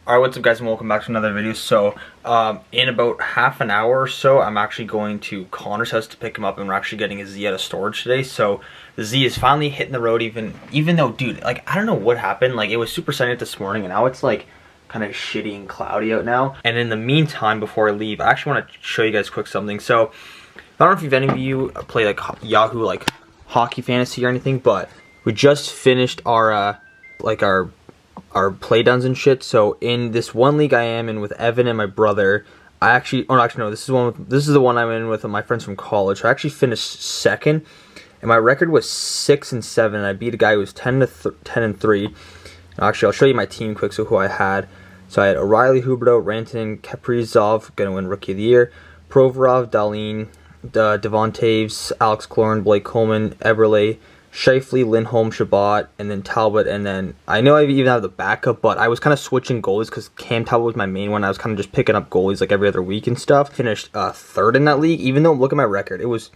Alright, what's up guys and welcome back to another video. So, in about half an hour or so, I'm actually going to Connor's house to pick him up, and we're actually getting a Z out of storage today. So, the Z is finally hitting the road even though, dude, like, I don't know what happened. Like, it was super sunny this morning, and now it's, like, kind of shitty and cloudy out now. And in the meantime, before I leave, I actually want to show you guys quick something. So, I don't know if any of you play, like, Yahoo, like, hockey fantasy or anything, but we just finished our play downs and shit. So in this one league I am in with Evan and my brother, this is the one I'm in with my friends from college. I actually finished second, and my record was 6-7. And I beat a guy who was 10-3. Actually, I'll show you my team quick. So who I had. So I had O'Reilly, Huberto, Rantanen, Kaprizov, gonna win Rookie of the Year, Provorov, Dahlin, Devon Taves, Alex Cloran, Blake Coleman, Eberle, Scheifele, Lindholm, Shabbat, and then Talbot. And then I know I even have the backup, but I was kind of switching goalies because Cam Talbot was my main one. I was kind of just picking up goalies like every other week and stuff. Finished third in that league, even though look at my record. It was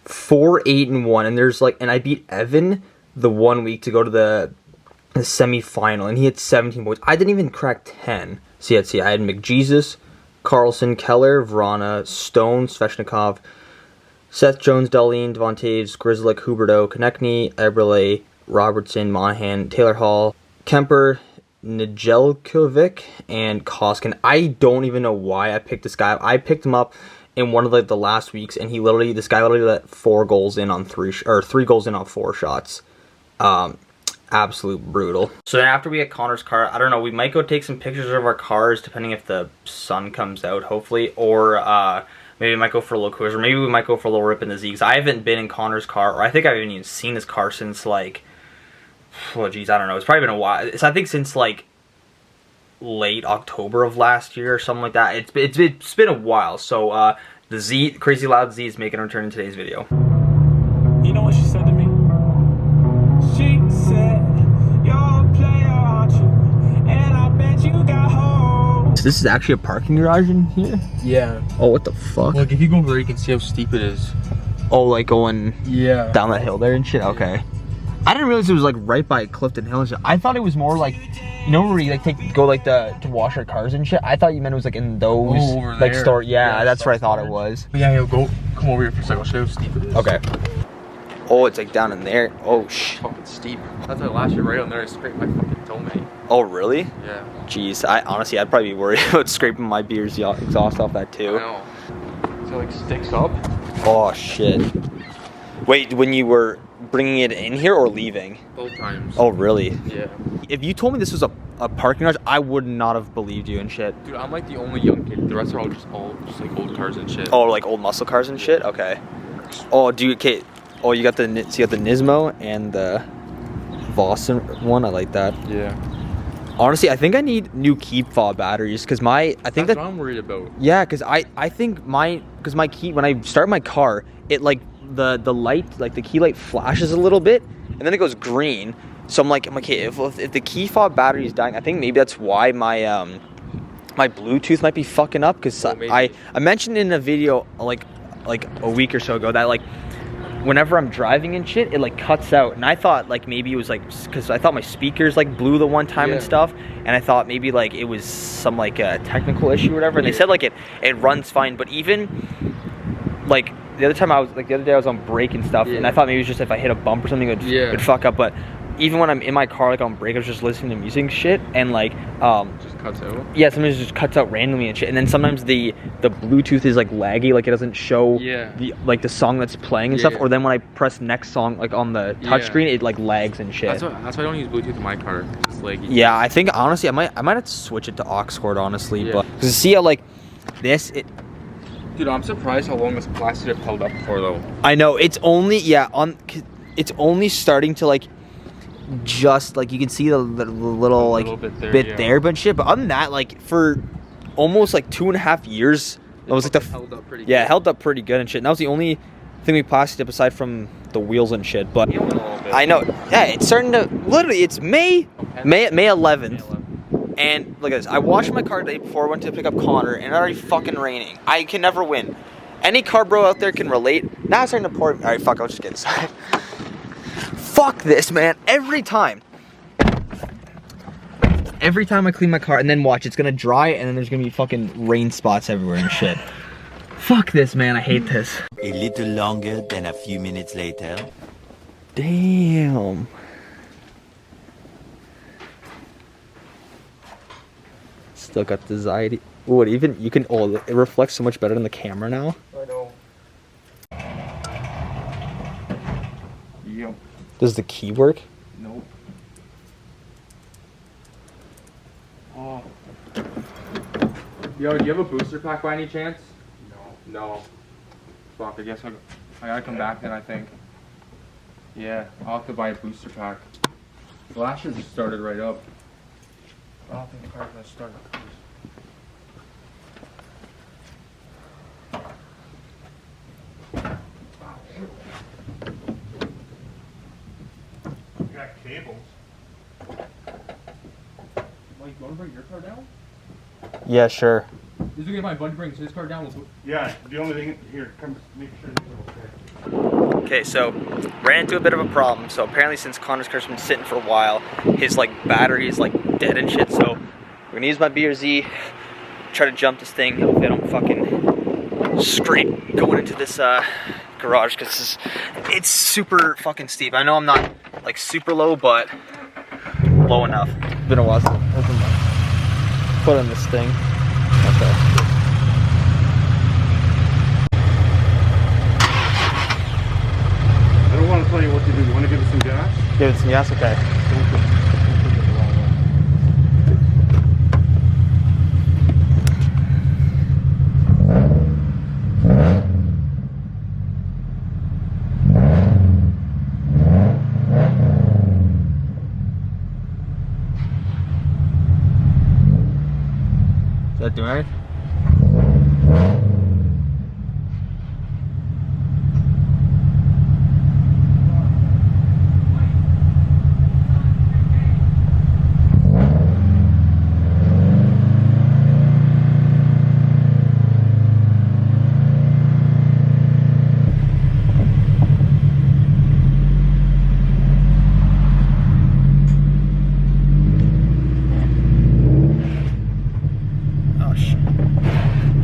4-8-1, and and I beat Evan the 1 week to go to the semi-final, and he had 17 points. I didn't even crack 10. See, I had McJesus, Carlson, Keller, Vrana, Stone, Svechnikov, Seth Jones, Dahlin, Devon Taves, Grzelcyk, Huberto, Konechny, Eberle, Robertson, Monahan, Taylor Hall, Kemper, Nedeljkovic, and Koskin. I don't even know why I picked this guy. I picked him up in one of the last weeks, and this guy literally let 3 goals in on 4 shots. Absolute brutal. So then after we get Connor's car, I don't know, we might go take some pictures of our cars depending if the sun comes out, hopefully, or maybe we might go for a little cruiser. Maybe we might go for a little rip in the Z, because I haven't been in Connor's car, or I think I haven't even seen his car since, like, oh geez, I don't know. It's probably been a while. I think since, like, late October of last year or something like that. It's been a while. So, the Z, Crazy Loud Z, is making a return in today's video. You know what she said to me? She said, "You're a player, aren't you? And I bet you got hoes." This is actually a parking garage in here? Yeah. Oh, what the fuck? Look, if you go over there, you can see how steep it is. Oh, like going down that hill there and shit? Yeah. Okay. I didn't realize it was like right by Clifton Hill and shit. I thought it was more like, you know where you like to wash our cars and shit? I thought you meant it was like in those over like there. store. Yeah, Yeah, that's what I thought it storage. was. But yeah, come over here for a second. I'll show you how steep it is. Okay. Oh, it's like down in there. Oh, Fucking steep. That's like last year right on there, I scraped my fucking toe, mate. Oh, really? Yeah. Jeez, honestly, I'd probably be worried about scraping my beer's exhaust off that too. I know. So it like sticks up. Oh, shit. Wait, when you were bringing it in here or leaving? Both times. Oh, really? Yeah. If you told me this was a parking garage, I would not have believed you and shit. Dude, I'm like the only young kid. The rest are all just like old cars and shit. Oh, like old muscle cars and shit? Okay. Oh, dude, okay. Oh, you got the Nismo and the Vossen one. I like that. Yeah. Honestly, I think I need new key fob batteries because that's what I'm worried about. Yeah, because I think my key, when I start my car, it like the light, like the key light flashes a little bit and then it goes green. So I'm like, hey, if the key fob battery is dying, I think maybe that's why my my Bluetooth might be fucking up. Because I mentioned in a video like a week or so ago that like whenever I'm driving and shit, it like cuts out, and I thought like maybe it was like because I thought my speakers like blew the one time and stuff, and I thought maybe like it was some like a technical issue or whatever. And they said like it runs fine, but even like the other day I was on brake and stuff, and I thought maybe it was just if I hit a bump or something it'd fuck up. But even when I'm in my car like on brake, I was just listening to music and shit, and like just cuts out. Yeah, sometimes it just cuts out randomly and shit, and then sometimes the Bluetooth is like laggy, like it doesn't show the song that's playing and stuff, or then when I press next song like on the touchscreen, it like lags and shit. That's why I don't use Bluetooth in my car. It's laggy. Yeah, I think honestly I might have to switch it to aux cord honestly, but because see how like this Dude, I'm surprised how long this plastic held up for though. I know it's only it's only starting to like just like you can see the little like bit there but shit, but other than that, like for almost like 2.5 years it was like held up pretty good. It held up pretty good and shit, and that was the only thing we plasticked up aside from the wheels and shit. But I know, yeah, it's starting to literally, it's May 11th. And look at this, I washed my car the day before I went to pick up Connor, and it already fucking raining. I can never win. Any car bro out there can relate. Now it's starting to pour. Alright, fuck, I'll just get inside. Fuck this, man. Every time every time I clean my car, and then watch, it's gonna dry, and then there's gonna be fucking rain spots everywhere and shit. Fuck this, man, I hate this. A little longer than a few minutes later. Damn. Still got the anxiety. Oh, it even, you can, oh, it reflects so much better than the camera now. I know. Yep. Does the key work? Nope. Oh. Yo, do you have a booster pack by any chance? No. No. Fuck, I guess I gotta come back then, I think. Yeah, I'll have to buy a booster pack. The last year just started right up. I don't think the car's gonna start up. Cables. Mike, you want to bring your car down? Yeah, sure. This is okay, my buddy brings his car down. Yeah, the only thing here, come make sure these are okay. Okay, so ran into a bit of a problem. So apparently, since Connor's car's been sitting for a while, his like battery is like dead and shit. So we're gonna use my BRZ, try to jump this thing. Hopefully, I don't fucking scrape going into this garage because it's super fucking steep. I know I'm not like super low, but low enough. It's been a while since I opened my foot on this thing. Okay. I don't want to tell you what to do. You want to give it some gas? Give it some gas, okay. Is that doing it?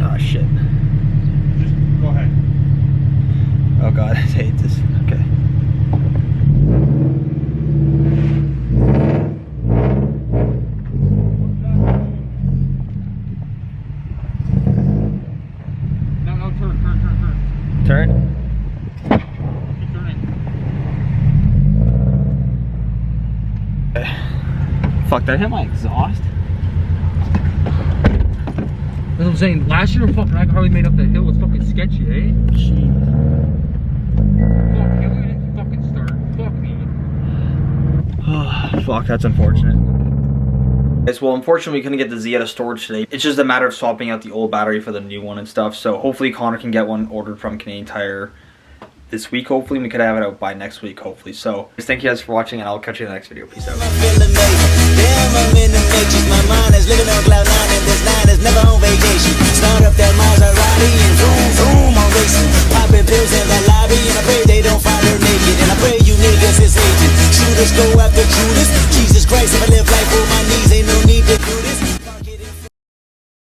Oh shit. Just go ahead. Oh god, I hate this. Okay. No, turn. Turn? Keep turning. Fuck, did I hit my exhaust? That's what I'm saying. Last year, fucking, I hardly made up that hill. It's fucking sketchy, eh? Fuck, hill didn't fucking start. Fuck me. Fuck, that's unfortunate. Yes, well, unfortunately, we couldn't get the Z out of storage today. It's just a matter of swapping out the old battery for the new one and stuff. So hopefully Connor can get one ordered from Canadian Tire this week, hopefully. We could have it out by next week, hopefully. So thank you guys for watching, and I'll catch you in the next video. Peace out. Damn, I'm in the matrix. My mind is living on cloud nine, and this nine is never on vacation. Start up that Maserati and zoom, zoom.